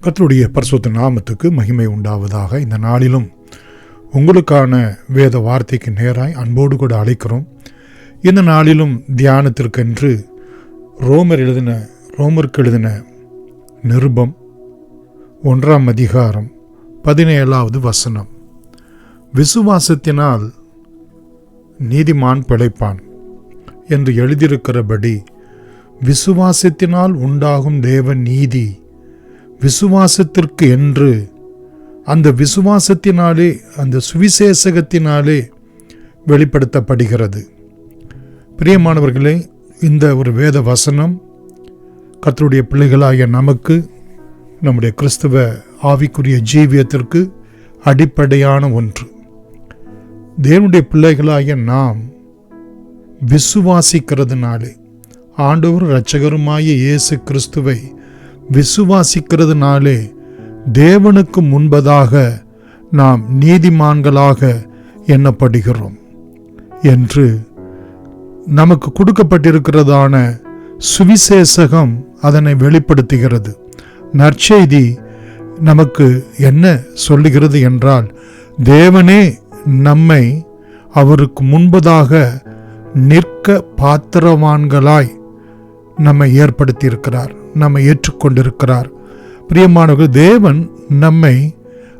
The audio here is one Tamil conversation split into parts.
கர்த்தருடைய பரிசுத்த நாமத்துக்கு மகிமை உண்டாவதாக. இந்த நாளிலும் உங்களுக்கான வேத வார்த்தைக்கு நேராய் அன்போடு கூட அழைக்கிறோம். இந்த நாளிலும் தியானத்திற்கென்று ரோமருக்கு எழுதின நிருபம் 1 அதிகாரம் 17வது வசனம். விசுவாசத்தினால் நீதிமான் பிழைப்பான் என்று எழுதியிருக்கிறபடி விசுவாசத்தினால் உண்டாகும் தேவ நீதி விசுவாசத்திற்கு என்று அந்த விசுவாசத்தினாலே, அந்த சுவிசேஷகத்தினாலே வெளிப்படுத்தப்படுகிறது. பிரியமானவர்களே, இந்த ஒரு வேத வசனம் கர்த்தருடைய பிள்ளைகளாகிய நமக்கு, நம்முடைய கிறிஸ்தவ ஆவிக்குரிய ஜீவியத்திற்கு அடிப்படையான ஒன்று. தேவனுடைய பிள்ளைகளாகிய நாம் விசுவாசிக்கிறதுனாலே, ஆண்டவர் இரட்சகருமாகிய இயேசு கிறிஸ்துவை விசுவாசிக்கிறதுனாலே தேவனுக்கு முன்பதாக நாம் நீதிமான்களாக எண்ணப்படுகிறோம் என்று நமக்கு கொடுக்கப்பட்டிருக்கிறதான சுவிசேஷகம் அதனை வெளிப்படுத்துகிறது. நற்செய்தி நமக்கு என்ன சொல்லுகிறது என்றால், தேவனே நம்மை அவருக்கு முன்பதாக நிற்க பாத்திரவான்களாய் நம்மை ஏற்படுத்தியிருக்கிறார், நம்மை ஏற்றுக்கொண்டிருக்கிறார். பிரியமானவர்கள், தேவன் நம்மை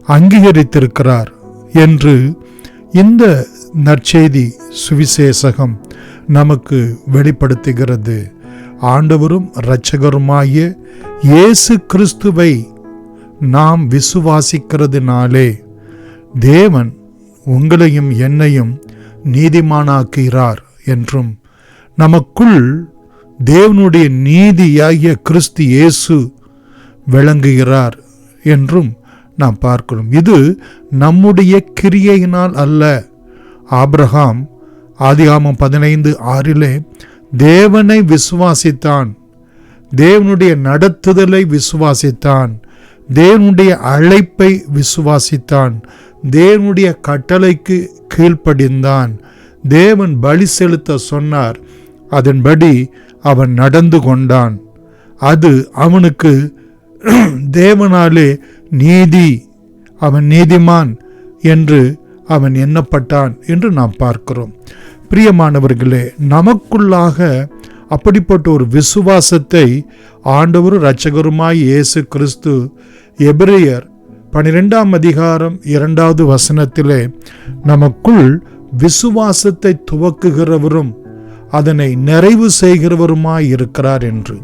அங்கீகரித்திருக்கிறார் என்று இந்த நற்செய்தி சுவிசேஷகம் நமக்கு வெளிப்படுத்துகிறது. ஆண்டவரும் இரட்சகருமாகிய இயேசு கிறிஸ்துவை நாம் விசுவாசிக்கிறதுனாலே தேவன் உங்களையும் என்னையும் நீதிமானாக்குகிறார் என்றும், நமக்குள் தேவனுடைய நீதியாகிய கிறிஸ்து இயேசு விளங்குகிறார் என்றும் நாம் பார்க்கிறோம். இது நம்முடைய கிரியையினால் அல்ல. ஆபிரகாம் ஆதியாகமம் 15:6 தேவனை விசுவாசித்தான், தேவனுடைய நடத்துதலை விசுவாசித்தான், தேவனுடைய அழைப்பை விசுவாசித்தான், தேவனுடைய கட்டளைக்கு கீழ்ப்படிந்தான். தேவன் பலி செலுத்த சொன்னார், அதன்படி அவன் நடந்து கொண்டான். அது அவனுக்கு தேவனாலே நீதி, அவன் நீதிமான் என்று அவன் எண்ணப்பட்டான் என்று நாம் பார்க்கிறோம். பிரியமானவர்களே, நமக்குள்ளாக அப்படிப்பட்ட ஒரு விசுவாசத்தை ஆண்டவரும் இரட்சகருமாய் இயேசு கிறிஸ்து எபிரேயர் 12 அதிகாரம் 2வது வசனத்திலே நமக்குள் விசுவாசத்தை துவக்குகிறவரும் அதனை நிறைவு செய்கிறவருமாய் இருக்கிறார் என்று.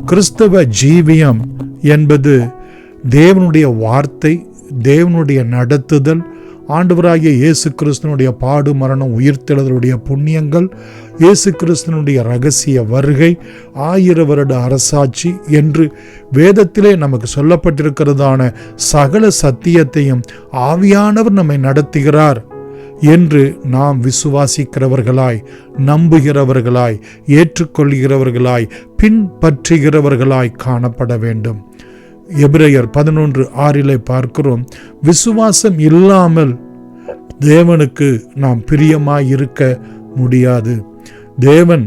கிறிஸ்தவ ஜீவியம் என்பது தேவனுடைய வார்த்தை, தேவனுடைய நடத்துதல், ஆண்டவராகிய இயேசு கிறிஸ்துனுடைய பாடு மரணம் உயிர்த்தெழுதலுடைய புண்ணியங்கள், இயேசு கிறிஸ்துனுடைய இரகசிய வருகை, 1000 வருட அரசாட்சி என்று வேதத்திலே நமக்கு சொல்லப்பட்டிருக்கிறதான சகல சத்தியத்தையும் ஆவியானவர் நம்மை நடத்துகிறார் என்று நாம் விசுவாசிக்கிறவர்களாய், நம்புகிறவர்களாய், ஏற்றுக்கொள்கிறவர்களாய், பின்பற்றுகிறவர்களாய் காணப்பட வேண்டும். எபிரேயர் 11:6 பார்க்கிறோம், விசுவாசம் இல்லாமல் தேவனுக்கு நாம் பிரியமாய் இருக்க முடியாது. தேவன்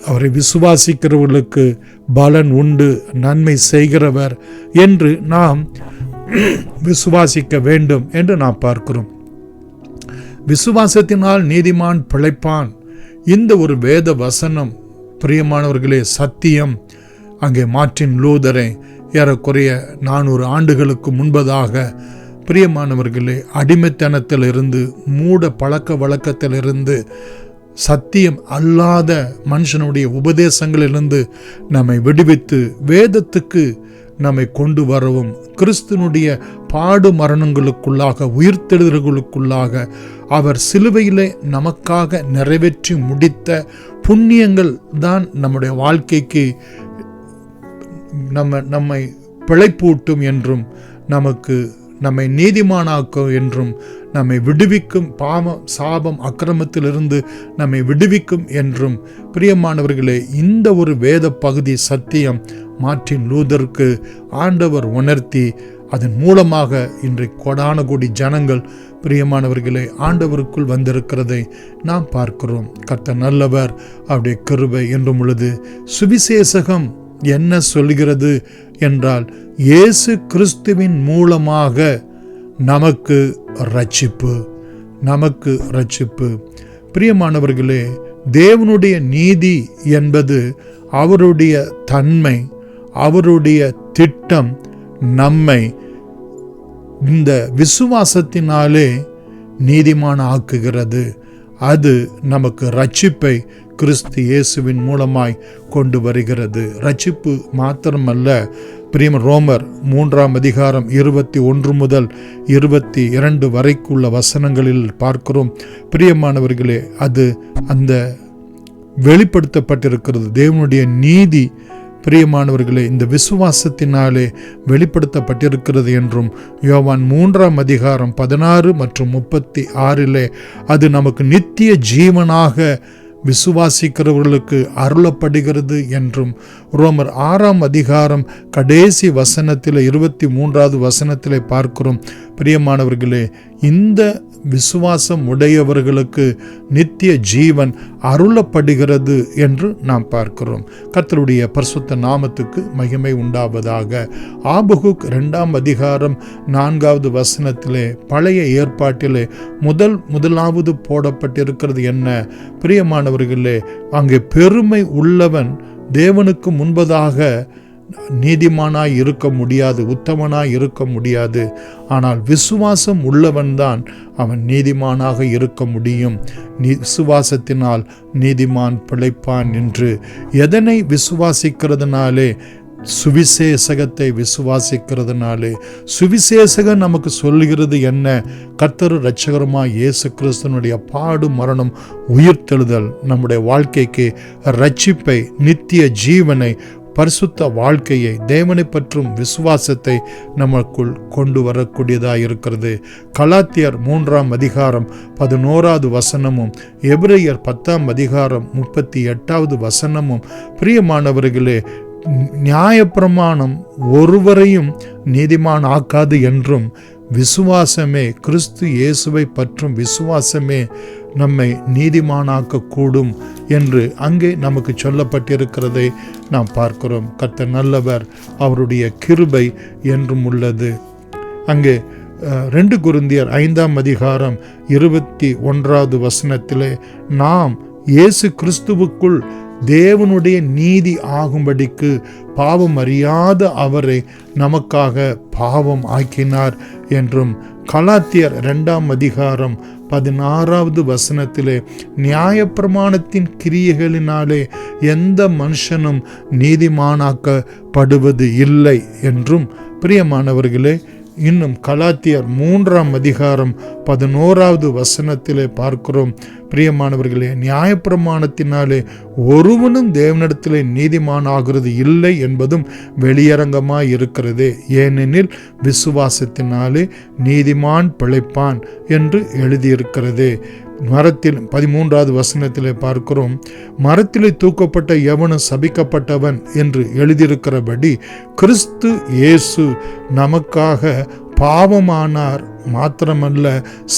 அவரை விசுவாசிக்கிறவர்களுக்கு பலன் உண்டு, நன்மை செய்கிறவர் என்று நாம் விசுவாசிக்க வேண்டும் என்று நாம் பார்க்கிறோம். விசுவாசத்தினால் நீதிமான் பிழைப்பான். இந்த ஒரு வேத வசனம் பிரியமானவர்களே சத்தியம். அங்கே மார்ட்டின் லூதரை ஏறக்குறைய 400 ஆண்டுகளுக்கு முன்பதாக பிரியமானவர்களே அடிமைத்தனத்திலிருந்து, மூட பழக்க வழக்கத்திலிருந்து, சத்தியம் அல்லாத மனுஷனுடைய உபதேசங்களிலிருந்து நம்மை விடுவித்து வேதத்துக்கு நம்மை கொண்டு வரவும், கிறிஸ்துனுடைய பாடு மரணங்களுக்குள்ளாக, உயிர்த்தெழுதல்களுக்குள்ளாக அவர் சிலுவையிலே நமக்காக நிறைவேற்றி முடித்த புண்ணியங்கள் தான் நம்முடைய வாழ்க்கைக்கு நம்மை பிழைப்பூட்டும் என்றும், நம்மை நீதிமானாக்கும் என்றும், நம்மை விடுவிக்கும், பாவம் சாபம் அக்கிரமத்திலிருந்து நம்மை விடுவிக்கும் என்றும். பிரியமானவர்களே, இந்த ஒரு வேத பகுதி சத்தியம் மார்ட்டின் லூதருக்கு ஆண்டவர் உணர்த்தி, அதன் மூலமாக இன்றைக்கு கோடான கோடி ஜனங்கள் பிரியமானவர்களே ஆண்டவருக்குள் வந்திருக்கிறதை நாம் பார்க்கிறோம். கர்த்தர் நல்லவர், அவருடைய கிருபை என்றும் உள்ளது. சுவிசேஷகம் என்ன சொல்கிறது என்றால், இயேசு கிறிஸ்துவின் மூலமாக நமக்கு ரட்சிப்பு. பிரியமானவர்களே, தேவனுடைய நீதி என்பது அவருடைய தன்மை, அவருடைய திட்டம் நம்மை இந்த விசுவாசத்தினாலே நீதிமான் ஆக்குகிறது. அது நமக்கு ரட்சிப்பை கிறிஸ்து இயேசுவின் மூலமாய் கொண்டு வருகிறது. ரட்சிப்பு மாத்திரமல்ல, ரோமர் 3ஆம் அதிகாரம் 21 முதல் 22 வரைக்குள்ள வசனங்களில் பார்க்கிறோம். பிரியமானவர்களே, அது அந்த வெளிப்படுத்தப்பட்டிருக்கிறது தேவனுடைய நீதி. பிரியமானவர்களே, இந்த விசுவாசத்தினாலே வெளிப்படுத்தப்பட்டிருக்கிறது என்றும் யோவான் 3ஆம் அதிகாரம் 16 மற்றும் 36 அது நமக்கு நித்திய ஜீவனாக விசுவாசிக்கிறவர்களுக்கு அருளப்படுகிறது என்றும் ரோமர் 6ஆம் அதிகாரம் கடைசி வசனத்தில் 23வது வசனத்தில் பார்க்கிறோம். பிரியமானவர்களே, இந்த விசுவாசம் உடையவர்களுக்கு நித்திய ஜீவன் அருளப்படுகிறது என்று நாம் பார்க்கிறோம். கர்த்தருடைய பரிசுத்த நாமத்துக்கு மகிமை உண்டாவதாக. ஆபகுக் 2ஆம் அதிகாரம் 4வது வசனத்திலே பழைய ஏற்பாட்டிலே முதலாவது போடப்பட்டிருக்கிறது என்ன? பிரியமானவர்களே, அங்கே பெருமை உள்ளவன் தேவனுக்கு முன்பதாக நீதிமானாய் இருக்க முடியாது, உத்தமனாய் இருக்க முடியாது. ஆனால் விசுவாசம் உள்ளவன்தான் அவன் நீதிமானாக இருக்க முடியும். விசுவாசத்தினால் நீதிமான் பிழைப்பான் என்று. எதனை விசுவாசிக்கிறதுனாலே? சுவிசேஷகத்தை விசுவாசிக்கிறதுனாலே. சுவிசேஷகன் நமக்கு சொல்லுகிறது என்ன? கர்த்தர் இரட்சகருமாய் இயேசு கிறிஸ்துவினுடைய பாடு, மரணம், உயிர்த்தெழுதல் நம்முடைய வாழ்க்கைக்கு ரட்சிப்பை, நித்திய ஜீவனை, பரிசுத்த வாழ்க்கையை, தேவனை பற்றும் விசுவாசத்தை நமக்குள் கொண்டு வரக்கூடியதாக இருக்கிறது. கலாத்தியர் 3ஆம் அதிகாரம் 11வது வசனமும் எபிரேயர் 10ஆம் அதிகாரம் 38வது வசனமும், பிரியமானவர்களே, நியாயப்பிரமாணம் ஒருவரையும் நீதிமான் ஆக்காது என்றும் விசுவாசமே, கிறிஸ்து இயேசுவை பற்றும் விசுவாசமே நம்மை நீதிமானாக்க கூடும் என்று அங்கே நமக்கு சொல்லப்பட்டிருக்கிறதை நாம் பார்க்கிறோம். கர்த்தர் நல்லவர், அவருடைய கிருபை என்றும் உள்ளது. அங்கே 2 கொரிந்தியர் 5ஆம் அதிகாரம் 21வது வசனத்திலே, நாம் இயேசு கிறிஸ்துவுக்குள் தேவனுடைய நீதி ஆகும்படிக்கு பாவம் அறியாத அவரை நமக்காக பாவம் ஆக்கினார் என்றும், கலாத்தியர் 2ஆம் அதிகாரம் 16வது வசனத்திலே, நியாயப்பிரமாணத்தின் கிரியைகளினாலே எந்த மனுஷனும் நீதிமானாக்கப்படுவது இல்லை என்றும், பிரியமானவர்களே, இன்னும் கலாத்தியர் 3ஆம் அதிகாரம் 11வது வசனத்திலே பார்க்கிறோம். பிரியமானவர்களே, நியாயப்பிரமாணத்தினாலே ஒருவனும் தேவனிடத்திலே நீதிமானாகிறது இல்லை என்பதும் வெளியரங்கமாய் இருக்கிறது. ஏனெனில் விசுவாசத்தினாலே நீதிமான் பிழைப்பான் என்று எழுதியிருக்கிறது. மரத்தில் 13வது வசனத்திலே பார்க்கிறோம், மரத்திலே தூக்கப்பட்ட எவனும் சபிக்கப்பட்டவன் என்று எழுதியிருக்கிறபடி கிறிஸ்து இயேசு நமக்காக பாவமானார், மாத்திரமல்ல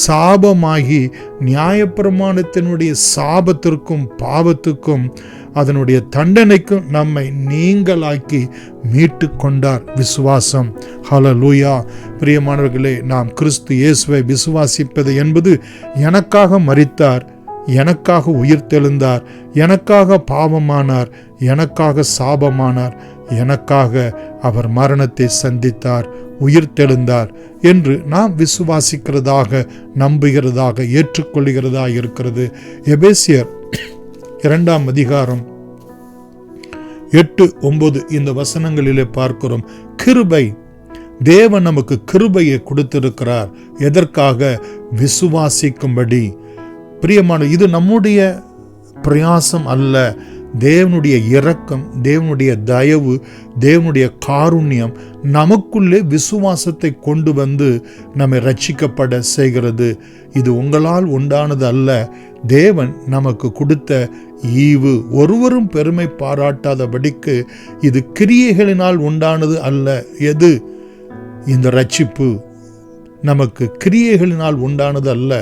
சாபமாகி நியாயப்பிரமாணத்தினுடைய சாபத்திற்கும் பாவத்துக்கும் அதனுடைய தண்டனைக்கும் நம்மை நீங்களாக்கி மீட்டு கொண்டார். விசுவாசம். ஹல்லேலூயா. பிரியமானவர்களே, நாம் கிறிஸ்து இயேசுவை விசுவாசிப்பது என்பது எனக்காக மரித்தார், எனக்காக உயிர்த்தெழுந்தார், எனக்காக பாவமானார், எனக்காக சாபமானார், எனக்காக அவர் மரணத்தை சந்தித்தார், உயிர்த்தெழுந்தார் என்று நாம் விசுவாசிக்கிறதாக, நம்புகிறதாக, ஏற்றுக்கொள்கிறதா இருக்கிறது. எபேசியர் 2ஆம் அதிகாரம் 8-9 இந்த வசனங்களிலே பார்க்கிறோம். கிருபை, தேவன் நமக்கு கிருபையை கொடுத்திருக்கிறார். எதற்காக? விசுவாசிக்கும்படி. பிரியமான, இது நம்முடைய பிரயாசம் அல்ல, தேவனுடைய இரக்கம், தேவனுடைய தயவு, தேவனுடைய காருண்யம் நமக்குள்ளே விசுவாசத்தை கொண்டு வந்து நம்மை ரட்சிக்கப்பட செய்கிறது. இது உங்களால் உண்டானது அல்ல, தேவன் நமக்கு கொடுத்த ஈவு. ஒருவரும் பெருமை பாராட்டாதபடிக்கு இது கிரியைகளினால் உண்டானது அல்ல. எது? இந்த ரட்சிப்பு நமக்கு கிரியைகளினால் உண்டானது அல்ல,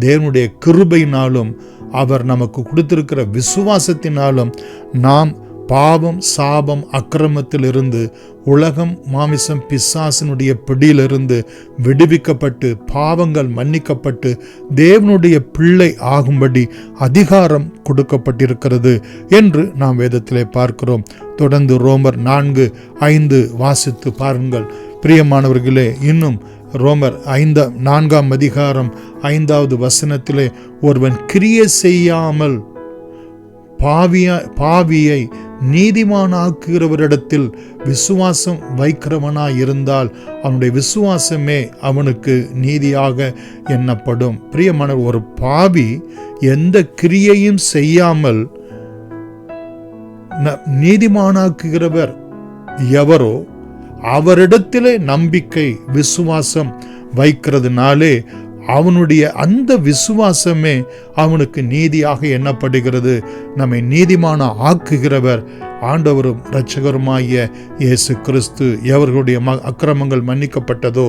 தேவனுடைய கிருபையினாலும் அவர் நமக்கு கொடுத்திருக்கிற விசுவாசத்தினாலும் நாம் பாவம், சாபம், அக்கிரமத்திலிருந்து, உலகம், மாமிசம், பிசாசினுடைய பிடியிலிருந்து விடுவிக்கப்பட்டு, பாவங்கள் மன்னிக்கப்பட்டு, தேவனுடைய பிள்ளை ஆகும்படி அதிகாரம் கொடுக்கப்பட்டிருக்கிறது என்று நாம் வேதத்திலே பார்க்கிறோம். தொடர்ந்து ரோமர் 4:5 வாசித்து பாருங்கள் பிரியமானவர்களே. இன்னும் ரோமர் 4ஆம் அதிகாரம் 5வது வசனத்திலே, ஒருவன் கிரியை செய்யாமல் பாவியை நீதிமானாக்குகிறவரிடத்தில் விசுவாசம் வைக்கிறவனாயிருந்தால் அவனுடைய விசுவாசமே அவனுக்கு நீதியாக எண்ணப்படும். பிரியமான, ஒரு பாவி எந்த கிரியையும் செய்யாமல் நீதிமானாக்குகிறவர் எவரோ அவரிடத்திலே நம்பிக்கை, விசுவாசம் வைக்கிறதுனாலே அவனுடைய அந்த விசுவாசமே அவனுக்கு நீதியாக எண்ணப்படுகிறது. நம்மை நீதிமான ஆக்குகிறவர் ஆண்டவரும் இரட்சகருமாகிய இயேசு கிறிஸ்து. எவர்களுடைய அக்கிரமங்கள் மன்னிக்கப்பட்டதோ,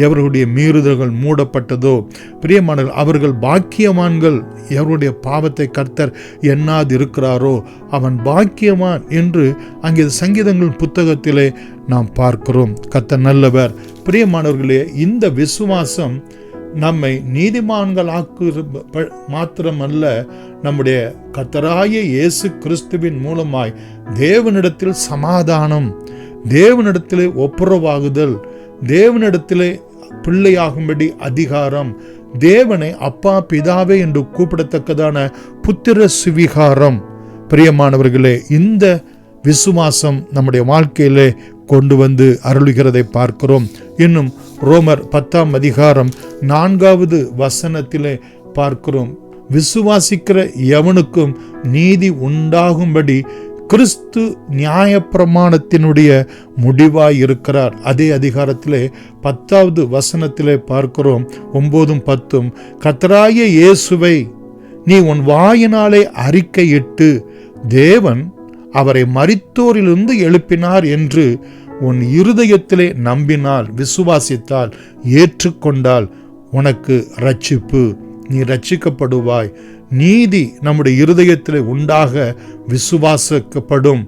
எவர்களுடைய மீறுதல்கள் மூடப்பட்டதோ, பிரியமானவர்கள் அவர்கள் பாக்கியவான்கள். எவருடைய பாவத்தை கர்த்தர் எண்ணாது இருக்கிறாரோ அவன் பாக்கியவான் என்று அங்கே சங்கீதங்கள் புத்தகத்திலே நாம் பார்க்கிறோம். கர்த்தர் நல்லவர். பிரியமானவர்களே, இந்த விசுவாசம் நம்மை நீதிமான்கள் மாத்திரமல்ல, நம்முடைய கர்த்தராகிய இயேசு கிறிஸ்துவின் மூலமாய் தேவனிடத்தில் சமாதானம், தேவனிடத்திலே ஒப்புரவாகுதல், தேவனிடத்திலே பிள்ளையாகும்படி அதிகாரம், தேவனை அப்பா பிதாவே என்று கூப்பிடத்தக்கதான புத்திர சுவிகாரம். பிரியமானவர்களே, இந்த விசுவாசம் நம்முடைய வாழ்க்கையிலே கொண்டு வந்து அருளுகிறதை பார்க்கிறோம். இன்னும் ரோமர் 10ஆம் அதிகாரம் 4வது வசனத்திலே பார்க்கிறோம், விசுவாசிக்கிற எவனுக்கும் நீதி உண்டாகும்படி கிறிஸ்து நியாயப்பிரமாணத்தினுடைய முடிவாய் இருக்கிறார். அதே அதிகாரத்திலே 10வது வசனத்திலே பார்க்கிறோம், 9ம் 10ம், கர்த்தராகிய இயேசுவை நீ உன் வாயினாலே அறிக்கையிட்டு தேவன் அவரை மரித்தோரிலிருந்து எழுப்பினார் என்று உன் இருதயத்திலே நம்பினால், விசுவாசித்தால், ஏற்றுக்கொண்டால் உனக்கு ரட்சிப்பு, நீ ரட்சிக்கப்படுவாய். நீதி நம்முடைய இருதயத்திலே உண்டாக விசுவாசிக்கப்படும்,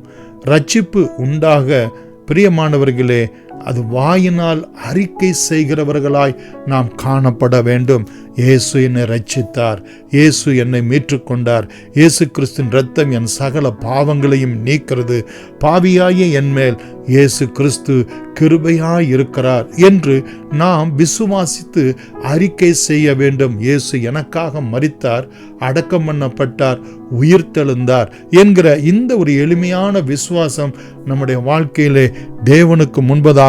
ரட்சிப்பு உண்டாக. பிரியமானவர்களே, அது வாயினால் அறிக்கை செய்கிறவர்களாய் நாம் காணப்பட வேண்டும். இயேசு என்னை ரட்சித்தார், இயேசு என்னை மீட்டுக்கொண்டார், இயேசு கிறிஸ்துவின் இரத்தம் என் சகல பாவங்களையும் நீக்கிறது, பாவியாய என் மேல் இயேசு கிறிஸ்து கிருபையாய் இருக்கிறார் என்று நாம் விசுவாசித்து அறிக்கை செய்ய வேண்டும். இயேசு எனக்காக மரித்தார், அடக்கம் பண்ணப்பட்டார், உயிர்த்தெழுந்தார் என்கிற இந்த ஒரு எளிமையான விசுவாசம் நம்முடைய வாழ்க்கையிலே தேவனுக்கு முன்பதாக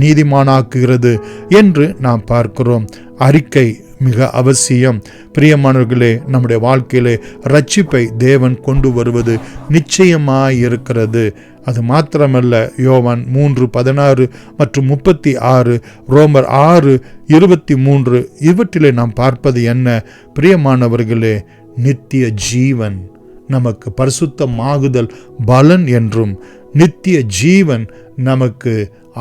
நீதிமானாக்குகிறது என்று நாம் பார்க்கிறோம். அறிக்கை மிக அவசியம். பிரியமானவர்களே, நம்முடைய வாழ்க்கையிலே ரட்சிப்பை தேவன் கொண்டு வருவது நிச்சயமாயிருக்கிறது. அது மாத்திரமல்ல, யோவான் 3:16 மற்றும் 36, ரோமர் 6:23 இவற்றிலே நாம் பார்ப்பது என்ன? பிரியமானவர்களே, நித்திய ஜீவன், நமக்கு பரிசுத்தமாகுதல் பலன் என்றும், நித்திய ஜீவன் நமக்கு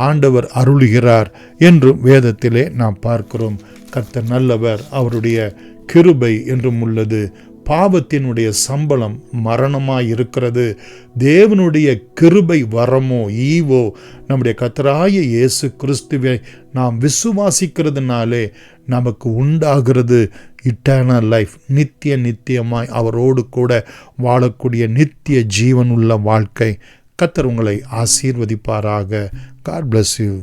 ஆண்டவர் அருளுகிறார் என்றும் வேதத்திலே நாம் பார்க்கிறோம். கர்த்தர் நல்லவர், அவருடைய கிருபை என்றும் உள்ளது. பாவத்தினுடைய சம்பளம் மரணமாயிருக்கிறது. தேவனுடைய கிருபை வரமோ ஈவோ நம்முடைய கர்த்தராகிய இயேசு கிறிஸ்துவை நாம் விசுவாசிக்கிறதுனாலே நமக்கு உண்டாகிறது இட்டர்னல் லைஃப், நித்தியமாய் அவரோடு கூட வாழக்கூடிய நித்திய ஜீவனுள்ள வாழ்க்கை. கர்த்தர் உங்களை ஆசீர்வதிப்பாராக. God bless you.